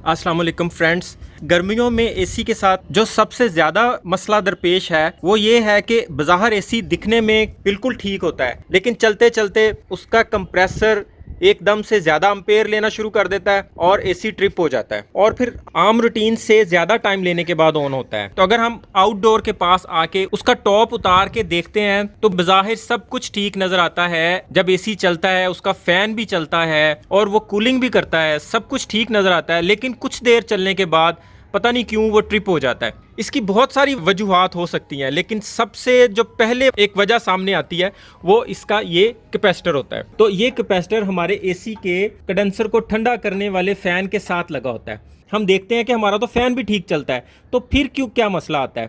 अस्सलाम वालेकुम फ्रेंड्स। गर्मियों में एसी के साथ जो सबसे ज़्यादा मसला दरपेश है वो ये है कि बाज़ाहिर एसी दिखने में बिल्कुल ठीक होता है, लेकिन चलते चलते उसका कंप्रेसर एकदम से ज़्यादा अम्पेयर लेना शुरू कर देता है और एसी ट्रिप हो जाता है और फिर आम रूटीन से ज़्यादा टाइम लेने के बाद ऑन होता है। तो अगर हम आउटडोर के पास आके उसका टॉप उतार के देखते हैं तो बाज़ाहिर सब कुछ ठीक नज़र आता है। जब एसी चलता है, उसका फ़ैन भी चलता है और वो कूलिंग भी करता है, सब कुछ ठीक नज़र आता है, लेकिन कुछ देर चलने के बाद पता नहीं क्यों वो ट्रिप हो जाता है। इसकी बहुत सारी वजूहात हो सकती हैं, लेकिन सबसे जो पहले एक वजह सामने आती है वो इसका ये कैपेसिटर होता है। तो ये कैपेसिटर हमारे एसी के कंडेंसर को ठंडा करने वाले फ़ैन के साथ लगा होता है। हम देखते हैं कि हमारा तो फ़ैन भी ठीक चलता है, तो फिर क्यों क्या मसला आता है।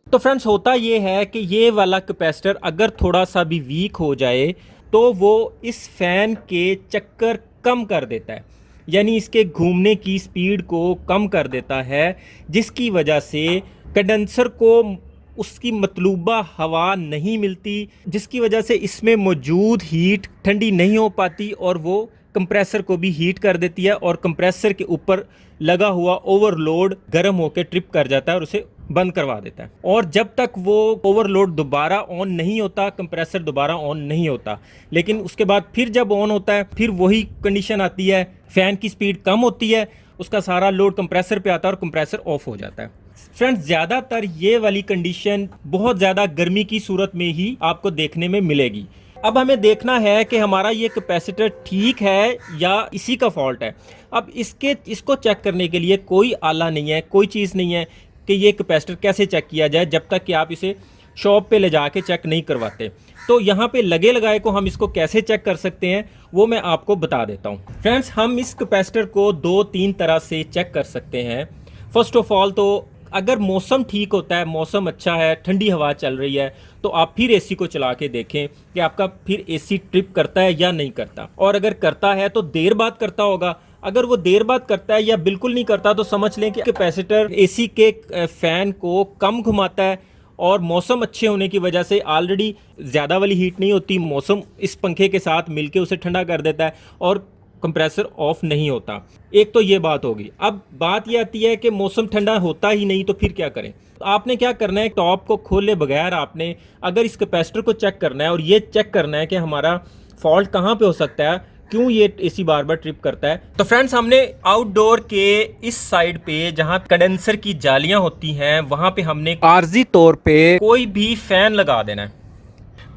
तो फ्रेंड्स, होता ये है कि ये वाला कैपेसिटर अगर थोड़ा सा भी वीक हो जाए तो वो इस फ़ैन के चक्कर कम कर देता है, यानी इसके घूमने की स्पीड को कम कर देता है, जिसकी वजह से कंडेंसर को उसकी मतलूबा हवा नहीं मिलती, जिसकी वजह से इसमें मौजूद हीट ठंडी नहीं हो पाती और वो कंप्रेसर को भी हीट कर देती है और कंप्रेसर के ऊपर लगा हुआ ओवरलोड गर्म होकर ट्रिप कर जाता है और उसे बंद करवा देता है। और जब तक वो ओवरलोड दोबारा ऑन नहीं होता, कंप्रेसर दोबारा ऑन नहीं होता, लेकिन उसके बाद फिर जब ऑन होता है फिर वही कंडीशन आती है, फ़ैन की स्पीड कम होती है, उसका सारा लोड कंप्रेसर पे आता है और कंप्रेसर ऑफ हो जाता है। फ्रेंड्स, ज़्यादातर ये वाली कंडीशन बहुत ज़्यादा गर्मी की सूरत में ही आपको देखने में मिलेगी। अब हमें देखना है कि हमारा ये कैपेसिटर ठीक है या इसी का फॉल्ट है। अब इसको चेक करने के लिए कोई आला नहीं है, कोई चीज़ नहीं है कि ये कैपेसिटर कैसे चेक किया जाए, जब तक कि आप इसे शॉप पे ले जाके चेक नहीं करवाते। तो यहाँ पे लगे लगाए को हम इसको कैसे चेक कर सकते हैं वो मैं आपको बता देता हूँ। फ्रेंड्स, हम इस कैपेसिटर को 2-3 तरह से चेक कर सकते हैं। फर्स्ट ऑफ ऑल तो अगर मौसम ठीक होता है, मौसम अच्छा है, ठंडी हवा चल रही है, तो आप फिर एसी को चला के देखें कि आपका फिर एसी ट्रिप करता है या नहीं करता। और अगर करता है तो देर बाद करता होगा। अगर वो देर बाद करता है या बिल्कुल नहीं करता तो समझ लें कि कैपेसिटर एसी के फ़ैन को कम घुमाता है और मौसम अच्छे होने की वजह से ऑलरेडी ज़्यादा वाली हीट नहीं होती, मौसम इस पंखे के साथ मिलके उसे ठंडा कर देता है और कंप्रेसर ऑफ नहीं होता। एक तो ये बात होगी। अब बात ये आती है कि मौसम ठंडा होता ही नहीं तो फिर क्या करें। तो आपने क्या करना है, टॉप को खोले बगैर आपने अगर इस कैपेसिटर को चेक करना है और ये चेक करना है कि हमारा फॉल्ट कहाँ पे हो सकता है, क्यों ये एसी बार बार ट्रिप करता है। तो फ्रेंड्स, हमने आउटडोर के इस साइड पे जहां कंडेंसर की जालियां होती हैं वहां पे हमने आर्जी तौर पे कोई भी फैन लगा देना है,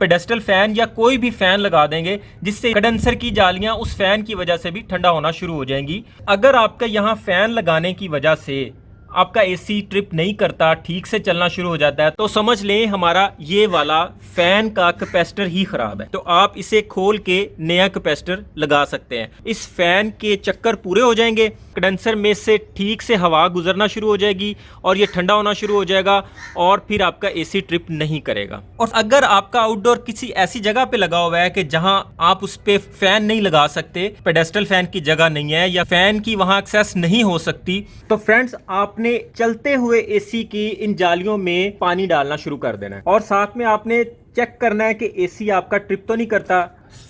पेडेस्टल फैन या कोई भी फैन लगा देंगे, जिससे कंडेंसर की जालियां उस फैन की वजह से भी ठंडा होना शुरू हो जाएंगी। अगर आपका यहाँ फैन लगाने की वजह से आपका एसी ट्रिप नहीं करता, ठीक से चलना शुरू हो जाता है, तो समझ लें हमारा ये वाला फैन का कैपेसिटर ही खराब है। तो आप इसे खोल के नया कैपेसिटर लगा सकते हैं। इस फैन के चक्कर पूरे हो जाएंगे, कंडेंसर में से ठीक से हवा गुजरना शुरू हो जाएगी और ये ठंडा होना शुरू हो जाएगा और फिर आपका एसी ट्रिप नहीं करेगा। और अगर आपका आउटडोर किसी ऐसी जगह पे लगा हुआ है कि जहां आप उस पे फैन नहीं लगा सकते, पेडेस्टल फैन की जगह नहीं है या फैन की वहां एक्सेस नहीं हो सकती, तो फ्रेंड्स आपने चलते हुए एसी की इन जालियों में पानी डालना शुरू कर देना है और साथ में आपने चेक करना है कि एसी आपका ट्रिप तो नहीं करता।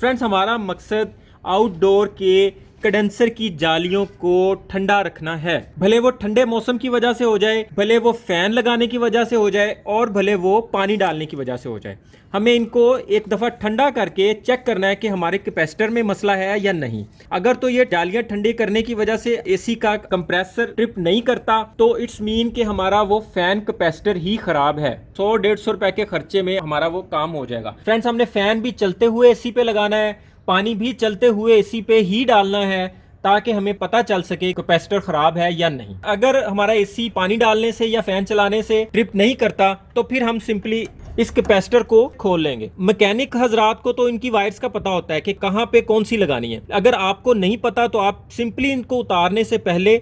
फ्रेंड्स, हमारा मकसद आउटडोर के कंडेंसर की जालियों को ठंडा रखना है, भले वो ठंडे मौसम की वजह से हो जाए, भले वो फैन लगाने की वजह से हो जाए और भले वो पानी डालने की वजह से हो जाए। हमें इनको एक दफ़ा ठंडा करके चेक करना है कि हमारे कैपेसिटर में मसला है या नहीं। अगर तो ये जालियां ठंडी करने की वजह से एसी का कंप्रेसर ट्रिप नहीं करता तो इट्स मीन कि हमारा वो फैन कैपेसिटर ही खराब है। 100-150 रुपए के खर्चे में हमारा वो काम हो जाएगा। फ्रेंड्स, हमने फैन भी चलते हुए एसी पे लगाना है, पानी भी चलते हुए एसी पे ही डालना है ताकि हमें पता चल सके कैपेसिटर खराब है या नहीं। अगर हमारा एसी पानी डालने से या फैन चलाने से ट्रिप नहीं करता तो फिर हम सिंपली इस कैपेसिटर को खोल लेंगे। मैकेनिक हजरात को तो इनकी वायर्स का पता होता है कि कहाँ पे कौन सी लगानी है। अगर आपको नहीं पता तो आप सिंपली इनको उतारने से पहले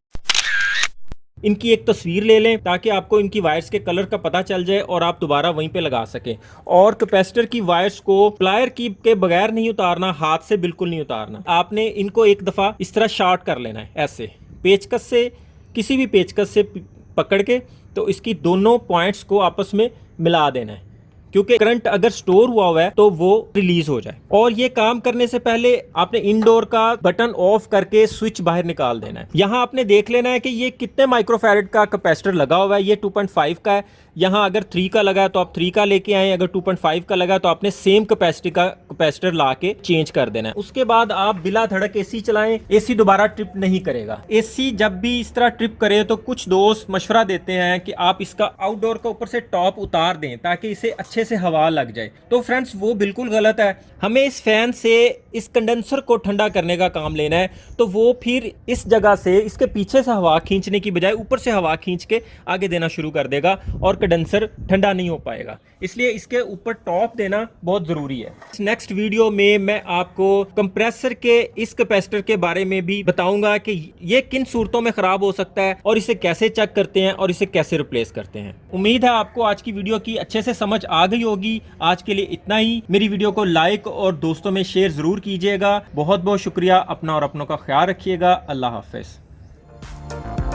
इनकी एक तस्वीर ले लें ताकि आपको इनकी वायर्स के कलर का पता चल जाए और आप दोबारा वहीं पे लगा सकें। और कैपेसिटर की वायर्स को प्लायर की के बगैर नहीं उतारना, हाथ से बिल्कुल नहीं उतारना। आपने इनको एक दफ़ा इस तरह शार्ट कर लेना है, ऐसे पेचकस से, किसी भी पेचकस से पकड़ के, तो इसकी दोनों पॉइंट्स को आपस में मिला देना है। क्योंकि करंट अगर स्टोर हुआ है तो वो रिलीज हो जाए। और ये काम करने से पहले आपने इनडोर का बटन ऑफ करके स्विच बाहर निकाल देना है। यहाँ आपने देख लेना है कि ये कितने माइक्रोफैरड का कैपेसिटर लगा हुआ है। ये 2.5 का है। यहाँ अगर 3 का लगा है तो आप 3 का लेके आए, अगर 2.5 का लगा तो आपने सेम कैपेसिटी का कैपेसिटर ला के चेंज कर देना है। उसके बाद आप बिला धड़क एसी चलाएं, एसी दोबारा ट्रिप नहीं करेगा। एसी जब भी इस तरह ट्रिप करे तो कुछ दोस्त मशवरा देते हैं कि आप इसका आउटडोर का ऊपर से टॉप उतार दें ताकि इसे अच्छे से हवा लग जाए। तो फ्रेंड्स वो बिल्कुल गलत है। हमें इस फैन से इस कंडेंसर को ठंडा करने का काम लेना है, तो वो फिर इस जगह से इसके पीछे से हवा खींचने की बजाय ऊपर से हवा खींच के आगे देना शुरू कर देगा और कंडेंसर ठंडा नहीं हो पाएगा। इसलिए इसके ऊपर टॉप देना बहुत ज़रूरी है। नेक्स्ट वीडियो में मैं आपको कंप्रेसर के इस कैपेसिटर के बारे में भी बताऊंगा कि ये किन सूरतों में ख़राब हो सकता है और इसे कैसे चेक करते हैं और इसे कैसे रिप्लेस करते हैं। उम्मीद है आपको आज की वीडियो की अच्छे से समझ आ गई होगी। आज के लिए इतना ही। मेरी वीडियो को लाइक और दोस्तों में शेयर ज़रूर कीजिएगा। बहुत बहुत शुक्रिया। अपना और अपनों का ख्याल रखिएगा। अल्लाह हाफ़िज़।